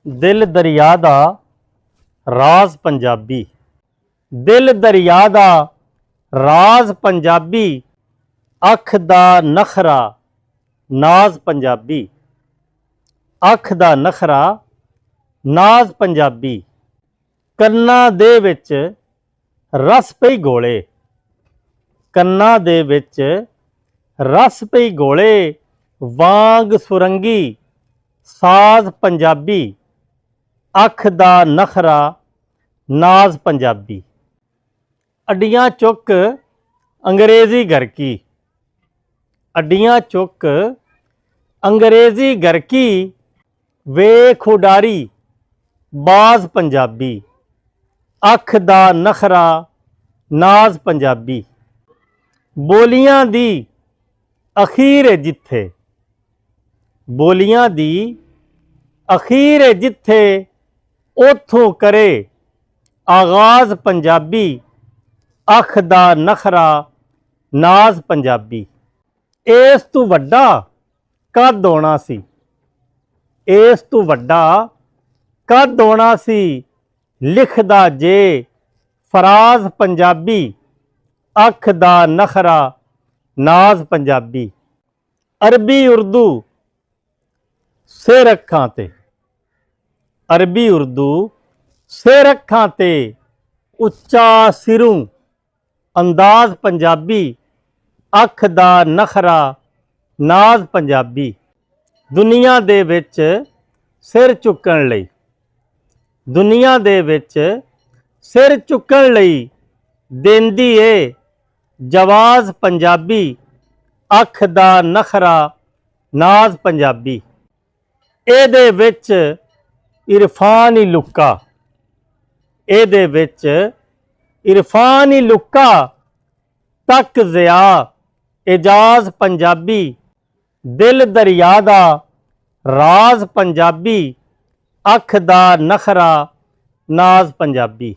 दिल दरिया दा राज पंजाबी। दिल दरिया दा राज पंजाबी, अख दा नखरा नाज पंजाबी। अख दा नखरा नाज पंजाबी। कन्ना दे विच रस पई गोले। कन्ना दे विच रस पई गोले, वांग सुरंगी साज पंजाबी। अख दा नखरा नाज पंजाबी। अड्डियां चुक अंग्रेजी गरकी। अड्डियां चुक अंग्रेजी गरकी, वेख उडारी बाज पंजाबी। अख दा नखरा नाज पंजाबी। बोलियां दी अखीर है जिथे। बोलियां दी अखीर है जिथे, उथों करे आगाज पंजाबी। अख दा नखरा नाज पंजाबी। इस तू वड्डा कद होना सी। इस तू वड्डा कद होना सी, लिखदा जे फराज पंजाबी। अख दा नखरा नाज पंजाबी। अरबी उर्दू सिर अखां ते। अरबी उर्दू सिर अखां ते, उच्चा सिरों अंदाज पंजाबी। अख दा नखरा नाज पंजाबी। दुनिया दे विच सिर चुकण लई। दुनिया दे विच सिर चुकण लई देंदी ए जवाज पंजाबी। अख दा नखरा नाज पंजाबी। एदे विच इरफान ही लुक्का। एदे विच इरफान ही लुक्का, तक ज़िया एजाज पंजाबी। दिल दरिया दा राज पंजाबी। अख दा नखरा नाज पंजाबी।